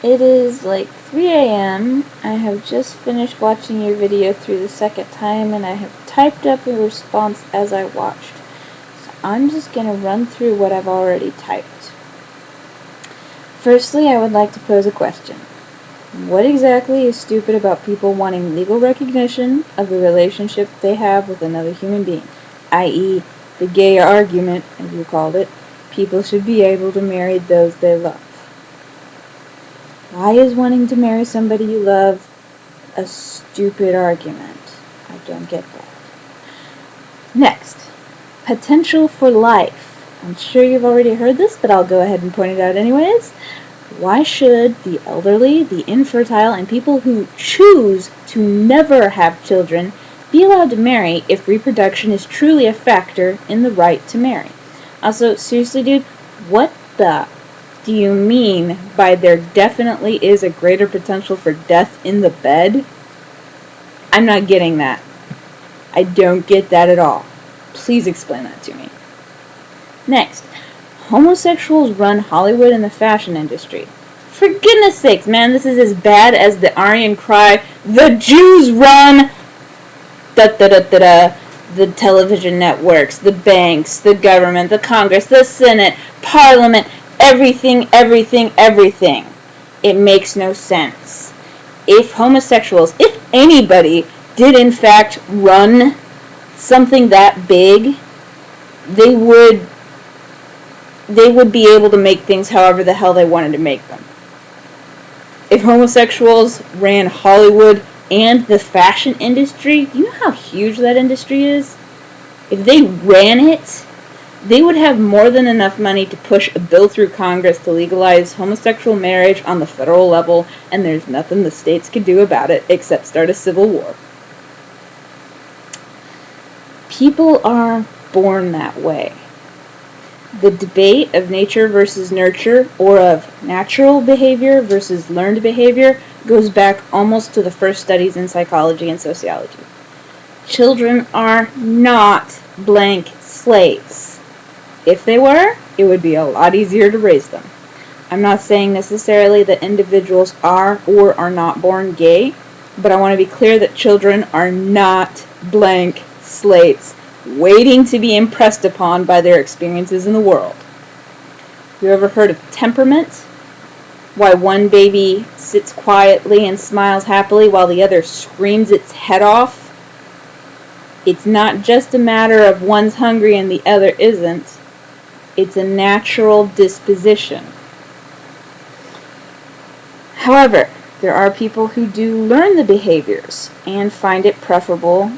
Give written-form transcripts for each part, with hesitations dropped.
It is like 3 a.m. I have just finished watching your video through the second time, and I have typed up a response as I watched. So I'm just going to run through what I've already typed. Firstly, I would like to pose a question. What exactly is stupid about people wanting legal recognition of the relationship they have with another human being, i.e., the gay argument, as you called it, people should be able to marry those they love? Why is wanting to marry somebody you love a stupid argument? I don't get that. Next, potential for life. I'm sure you've already heard this, but I'll go ahead and point it out anyways. Why should the elderly, the infertile, and people who choose to never have children be allowed to marry if reproduction is truly a factor in the right to marry? Also, seriously, dude, what the do you mean by there definitely is a greater potential for death in the bed? I'm not getting that. I don't get that at all. Please explain that to me. Next, homosexuals run Hollywood and the fashion industry. For goodness sakes, man, this is as bad as the Aryan cry, the Jews run the television networks, the banks, the government, the Congress, the Senate, Parliament, everything. It makes no sense. If homosexuals, if anybody, did in fact run something that big, they would be able to make things however the hell they wanted to make them. If homosexuals ran Hollywood and the fashion industry, do you know how huge that industry is? If they ran it, they would have more than enough money to push a bill through Congress to legalize homosexual marriage on the federal level, and there's nothing the states could do about it except start a civil war. People are born that way. The debate of nature versus nurture, or of natural behavior versus learned behavior, goes back almost to the first studies in psychology and sociology. Children are not blank slates. If they were, it would be a lot easier to raise them. I'm not saying necessarily that individuals are or are not born gay, but I want to be clear that children are not blank slates waiting to be impressed upon by their experiences in the world. You ever heard of temperament? Why one baby sits quietly and smiles happily while the other screams its head off? It's not just a matter of one's hungry and the other isn't. It's a natural disposition. However, there are people who do learn the behaviors and find it preferable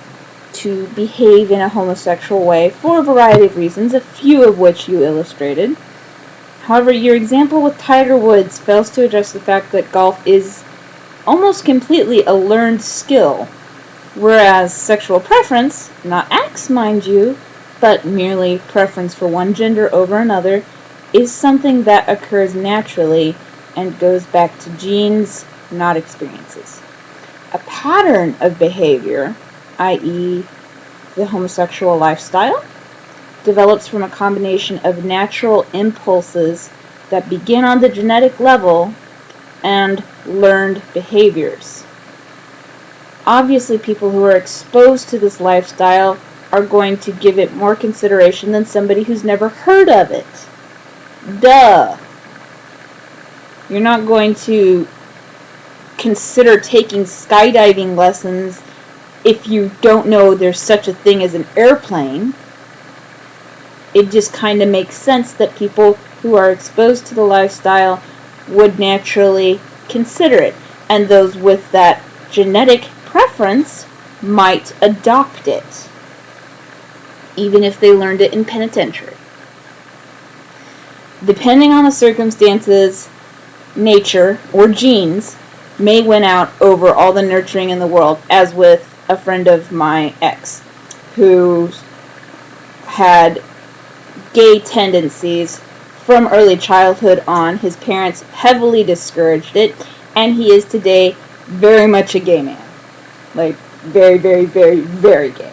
to behave in a homosexual way for a variety of reasons, a few of which you illustrated. However, your example with Tiger Woods fails to address the fact that golf is almost completely a learned skill, whereas sexual preference, not acts mind you, but merely preference for one gender over another, is something that occurs naturally and goes back to genes, not experiences. A pattern of behavior, i.e., the homosexual lifestyle, develops from a combination of natural impulses that begin on the genetic level and learned behaviors. Obviously, people who are exposed to this lifestyle are going to give it more consideration than somebody who's never heard of it. Duh! You're not going to consider taking skydiving lessons if you don't know there's such a thing as an airplane. It just kind of makes sense that people who are exposed to the lifestyle would naturally consider it, and those with that genetic preference might adopt it, even if they learned it in penitentiary. Depending on the circumstances, nature, or genes may win out over all the nurturing in the world, as with a friend of my ex, who had gay tendencies from early childhood on. His parents heavily discouraged it, and he is today very much a gay man. Like, very, very, very, very gay.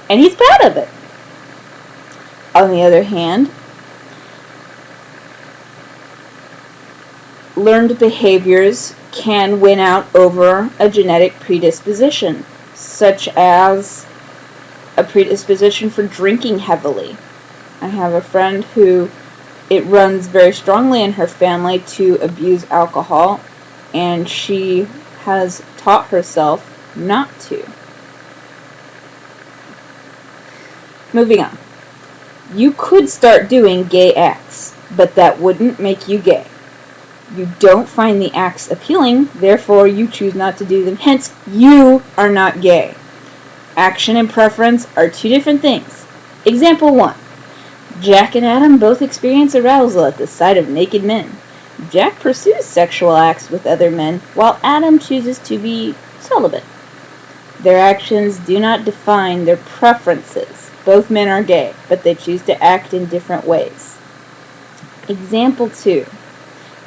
And he's proud of it. On the other hand, learned behaviors can win out over a genetic predisposition, such as a predisposition for drinking heavily. I have a friend who it runs very strongly in her family to abuse alcohol, and she has taught herself not to. Moving on. You could start doing gay acts, but that wouldn't make you gay. You don't find the acts appealing, therefore you choose not to do them. Hence, you are not gay. Action and preference are two different things. Example 1. Jack and Adam both experience arousal at the sight of naked men. Jack pursues sexual acts with other men, while Adam chooses to be celibate. Their actions do not define their preferences. Both men are gay, but they choose to act in different ways. Example 2.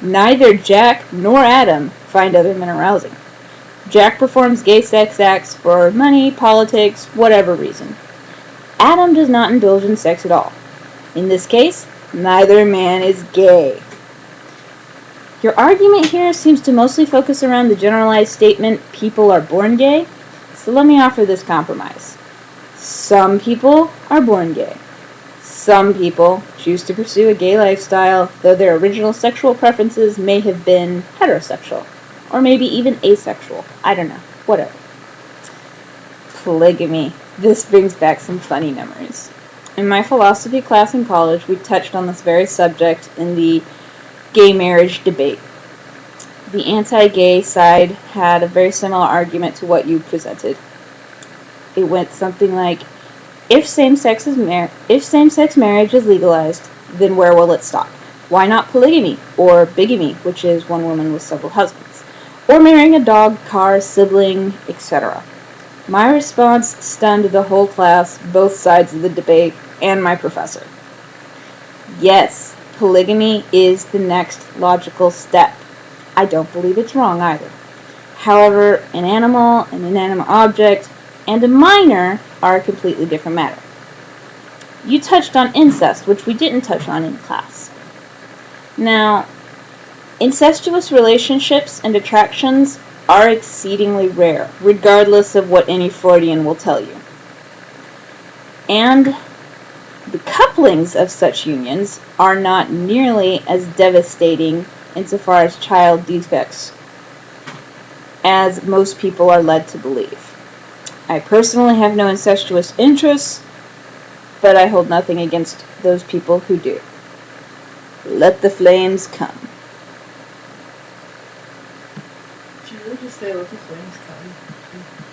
Neither Jack nor Adam find other men arousing. Jack performs gay sex acts for money, politics, whatever reason. Adam does not indulge in sex at all. In this case, neither man is gay. Your argument here seems to mostly focus around the generalized statement, people are born gay. So let me offer this compromise. Some people are born gay. Some people choose to pursue a gay lifestyle, though their original sexual preferences may have been heterosexual, or maybe even asexual. I don't know. Whatever. Polygamy. This brings back some funny memories. In my philosophy class in college, we touched on this very subject in the gay marriage debate. The anti-gay side had a very similar argument to what you presented. It went something like, if same-sex marriage is legalized, then where will it stop? Why not polygamy, or bigamy, which is one woman with several husbands, or marrying a dog, car, sibling, etc.? My response stunned the whole class, both sides of the debate, and my professor. Yes, polygamy is the next logical step. I don't believe it's wrong either. However, an animal, an inanimate object, and a minor are a completely different matter. You touched on incest, which we didn't touch on in class. Now, incestuous relationships and attractions are exceedingly rare, regardless of what any Freudian will tell you. And the couplings of such unions are not nearly as devastating insofar as child defects as most people are led to believe. I personally have no incestuous interests, but I hold nothing against those people who do. Let the flames come. Did you really just say let the flames come?